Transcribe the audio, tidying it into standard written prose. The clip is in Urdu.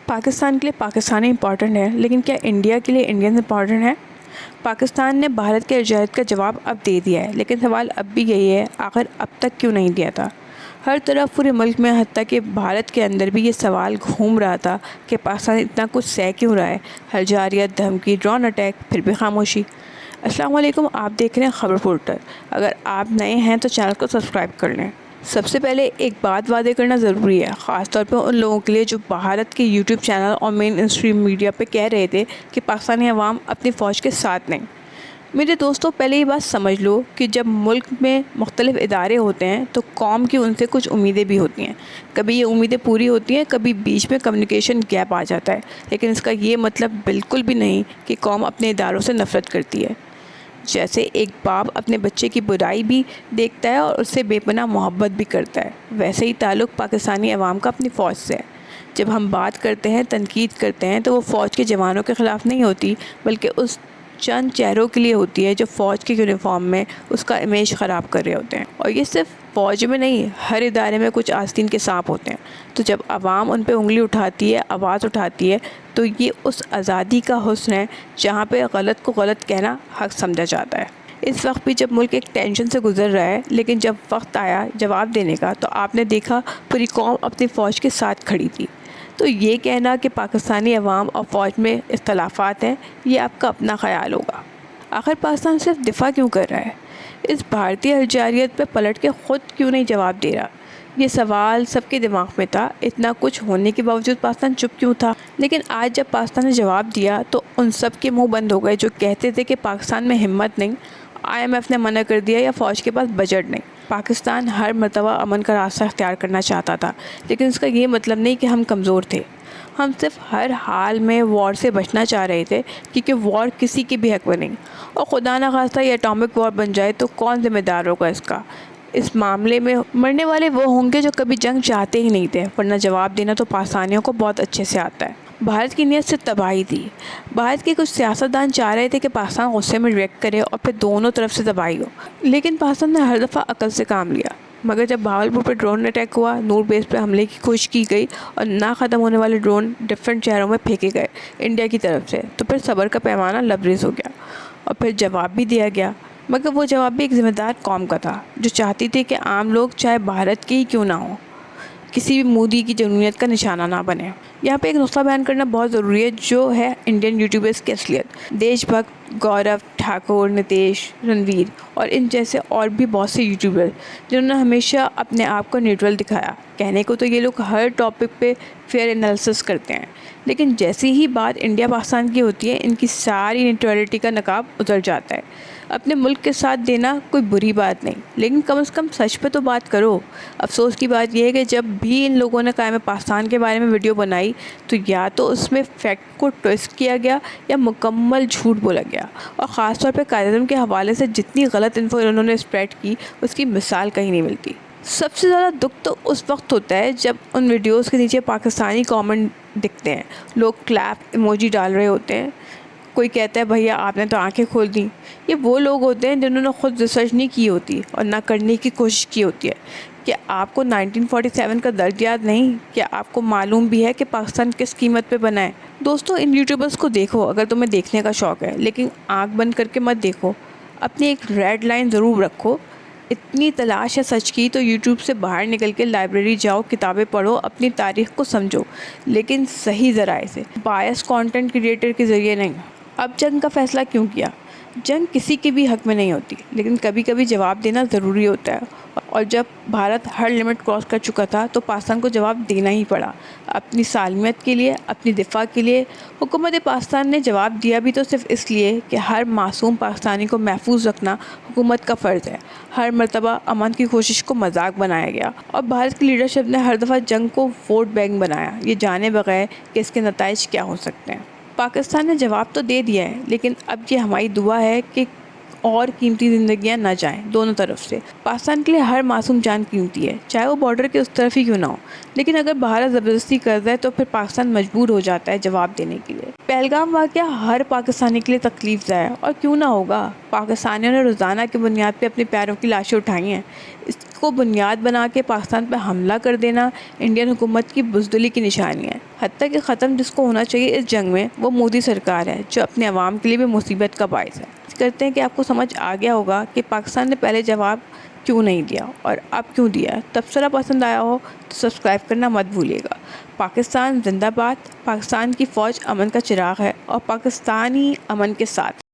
پاکستان کے لیے پاکستانی امپورٹنٹ ہے، لیکن کیا انڈیا کے لیے انڈین امپورٹنٹ ہے؟ پاکستان نے بھارت کے ارجائیت کا جواب اب دے دیا ہے، لیکن سوال اب بھی یہی ہے، آخر اب تک کیوں نہیں دیا تھا؟ ہر طرف پورے ملک میں، حتیٰ کہ بھارت کے اندر بھی یہ سوال گھوم رہا تھا کہ پاکستان اتنا کچھ سہ کیوں رہا ہے؟ حرجاریت، دھمکی، ڈرون اٹیک، پھر بھی خاموشی۔ السلام علیکم، آپ دیکھ رہے ہیں خبر پورٹل۔ اگر آپ نئے ہیں تو چینل کو سبسکرائب کر لیں۔ سب سے پہلے ایک بات واضح کرنا ضروری ہے، خاص طور پہ ان لوگوں کے لیے جو بھارت کے یوٹیوب چینل اور مین اسٹریم میڈیا پہ کہہ رہے تھے کہ پاکستانی عوام اپنی فوج کے ساتھ نہیں۔ میرے دوستوں، پہلے یہ بات سمجھ لو کہ جب ملک میں مختلف ادارے ہوتے ہیں تو قوم کی ان سے کچھ امیدیں بھی ہوتی ہیں۔ کبھی یہ امیدیں پوری ہوتی ہیں، کبھی بیچ میں کمیونیکیشن گیپ آ جاتا ہے، لیکن اس کا یہ مطلب بالکل بھی نہیں کہ قوم اپنے اداروں سے نفرت کرتی ہے۔ جیسے ایک باپ اپنے بچے کی برائی بھی دیکھتا ہے اور اس سے بے پناہ محبت بھی کرتا ہے، ویسے ہی تعلق پاکستانی عوام کا اپنی فوج سے ہے۔ جب ہم بات کرتے ہیں، تنقید کرتے ہیں، تو وہ فوج کے جوانوں کے خلاف نہیں ہوتی، بلکہ اس چند چہروں کے لیے ہوتی ہے جو فوج کے یونیفارم میں اس کا امیج خراب کر رہے ہوتے ہیں۔ اور یہ صرف فوج میں نہیں، ہر ادارے میں کچھ آستین کے سانپ ہوتے ہیں۔ تو جب عوام ان پہ انگلی اٹھاتی ہے، آواز اٹھاتی ہے، تو یہ اس آزادی کا حسن ہے جہاں پہ غلط کو غلط کہنا حق سمجھا جاتا ہے۔ اس وقت بھی جب ملک ایک ٹینشن سے گزر رہا ہے، لیکن جب وقت آیا جواب دینے کا تو آپ نے دیکھا پوری قوم اپنی فوج کے ساتھ کھڑی تھی۔ تو یہ کہنا کہ پاکستانی عوام اور فوج میں اختلافات ہیں، یہ آپ کا اپنا خیال ہوگا۔ آخر پاکستان صرف دفاع کیوں کر رہا ہے؟ اس بھارتی حرجاریت پہ پلٹ کے خود کیوں نہیں جواب دے رہا؟ یہ سوال سب کے دماغ میں تھا۔ اتنا کچھ ہونے کے باوجود پاکستان چپ کیوں تھا؟ لیکن آج جب پاکستان نے جواب دیا تو ان سب کے منہ بند ہو گئے جو کہتے تھے کہ پاکستان میں ہمت نہیں، IMF نے منع کر دیا یا فوج کے پاس بجٹ نہیں۔ پاکستان ہر مرتبہ امن کا راستہ اختیار کرنا چاہتا تھا، لیکن اس کا یہ مطلب نہیں کہ ہم کمزور تھے۔ ہم صرف ہر حال میں وار سے بچنا چاہ رہے تھے، کیونکہ وار کسی کے بھی حق میں نہیں، اور خدا نخواستہ یہ اٹامک وار بن جائے تو کون ذمہ دار ہوگا اس کا؟ اس معاملے میں مرنے والے وہ ہوں گے جو کبھی جنگ چاہتے ہی نہیں تھے، ورنہ جواب دینا تو پاکستانیوں کو بہت اچھے سے آتا ہے۔ بھارت کی نیت سے تباہی تھی۔ بھارت کے کچھ سیاستدان چاہ رہے تھے کہ پاکستان غصے میں ریئیکٹ کرے اور پھر دونوں طرف سے تباہی ہو، لیکن پاکستان نے ہر دفعہ عقل سے کام لیا۔ مگر جب بھاولپور پہ ڈرون اٹیک ہوا، نور بیس پہ حملے کی کوشش کی گئی اور نہ ختم ہونے والے ڈرون ڈفرینٹ شہروں میں پھینکے گئے انڈیا کی طرف سے، تو پھر صبر کا پیمانہ لبریز ہو گیا اور پھر جواب بھی دیا گیا۔ مگر وہ جواب بھی ایک ذمہ دار قوم کا تھا، جو چاہتی تھی کہ عام لوگ چاہے بھارت کے ہی کیوں نہ ہوں، کسی بھی مودی کی جنونیت کا نشانہ نہ بنے۔ یہاں پہ ایک نقطہ بیان کرنا بہت ضروری ہے، جو ہے انڈین یوٹیوبرز کی اصلیت۔ دیش بھکت، گورو ٹھاکر، نتیش، رنویر اور ان جیسے اور بھی بہت سے یوٹیوبر جنہوں نے ہمیشہ اپنے آپ کو نیوٹرل دکھایا۔ کہنے کو تو یہ لوگ ہر ٹاپک پہ فیئر انالیسس کرتے ہیں، لیکن جیسی ہی بات انڈیا پاکستان کی ہوتی ہے، ان کی ساری نیوٹرلٹی کا نقاب اتر جاتا ہے۔ اپنے ملک کے ساتھ دینا کوئی بری بات نہیں، لیکن کم از کم سچ پہ تو بات کرو۔ افسوس کی بات یہ ہے کہ جب بھی ان لوگوں نے قائم پاکستان کے بارے میں ویڈیو بنائی تو یا تو اس میں فیکٹ کو ٹویسٹ کیا گیا یا مکمل جھوٹ بولا گیا، اور خاص طور پہ قائد-اعظم کے حوالے سے جتنی غلط انفو انہوں نے اسپریڈ کی، اس کی مثال کہیں نہیں ملتی۔ سب سے زیادہ دکھ تو اس وقت ہوتا ہے جب ان ویڈیوز کے نیچے پاکستانی کامنٹ دکھتے ہیں، لوگ کلیپ ایموجی ڈال رہے ہوتے ہیں، کوئی کہتا ہے بھیا آپ نے تو آنکھیں کھول دیں۔ یہ وہ لوگ ہوتے ہیں جنہوں نے خود ریسرچ نہیں کی ہوتی اور نہ کرنے کی کوشش کی ہوتی ہے۔ کیا آپ کو 1947 کا درد یاد نہیں؟ کیا آپ کو معلوم بھی ہے کہ پاکستان کس قیمت پہ بنا ہے؟ دوستو، ان یوٹیوبرز کو دیکھو اگر تمہیں دیکھنے کا شوق ہے، لیکن آنکھ بند کر کے مت دیکھو۔ اپنی ایک ریڈ لائن ضرور رکھو۔ اتنی تلاش ہے سچ کی تو یوٹیوب سے باہر نکل کے لائبریری جاؤ، کتابیں پڑھو، اپنی تاریخ کو سمجھو، لیکن صحیح ذرائع سے، بائس کانٹینٹ کریٹر کے ذریعے نہیں۔ اب جنگ کا فیصلہ کیوں کیا؟ جنگ کسی کے بھی حق میں نہیں ہوتی، لیکن کبھی کبھی جواب دینا ضروری ہوتا ہے، اور جب بھارت ہر لمٹ کراس کر چکا تھا تو پاکستان کو جواب دینا ہی پڑا، اپنی سالمیت کے لیے، اپنی دفاع کے لیے۔ حکومت پاکستان نے جواب دیا بھی تو صرف اس لیے کہ ہر معصوم پاکستانی کو محفوظ رکھنا حکومت کا فرض ہے۔ ہر مرتبہ امن کی کوشش کو مذاق بنایا گیا، اور بھارت کی لیڈرشپ نے ہر دفعہ جنگ کو ووٹ بینک بنایا، یہ جانے بغیر کہ اس کے نتائج کیا ہو سکتے ہیں۔ پاکستان نے جواب تو دے دیا ہے، لیکن اب یہ ہماری دعا ہے کہ اور قیمتی زندگیاں نہ جائیں دونوں طرف سے۔ پاکستان کے لیے ہر معصوم جان قیمتی ہے، چاہے وہ بارڈر کے اس طرف ہی کیوں نہ ہو، لیکن اگر بھارت زبردستی کر دے تو پھر پاکستان مجبور ہو جاتا ہے جواب دینے کے لیے۔ پہلگام واقعہ ہر پاکستانی کے لیے تکلیف دہ ہے، اور کیوں نہ ہوگا۔ پاکستانیوں نے روزانہ کی بنیاد پہ اپنے پیاروں کی لاشیں اٹھائی ہیں۔ اس کو بنیاد بنا کے پاکستان پہ حملہ کر دینا انڈین حکومت کی بزدلی کی نشانی ہے۔ حتیٰ کہ ختم جس کو ہونا چاہیے اس جنگ میں وہ مودی سرکار ہے، جو اپنے عوام کے لیے بھی مصیبت کا باعث ہے۔ کرتے ہیں کہ آپ کو سمجھ آ گیا ہوگا کہ پاکستان نے پہلے جواب کیوں نہیں دیا اور اب کیوں دیا۔ تبصرہ پسند آیا ہو تو سبسکرائب کرنا مت بھولیے گا۔ پاکستان زندہ باد۔ پاکستان کی فوج امن کا چراغ ہے اور پاکستانی امن کے ساتھ۔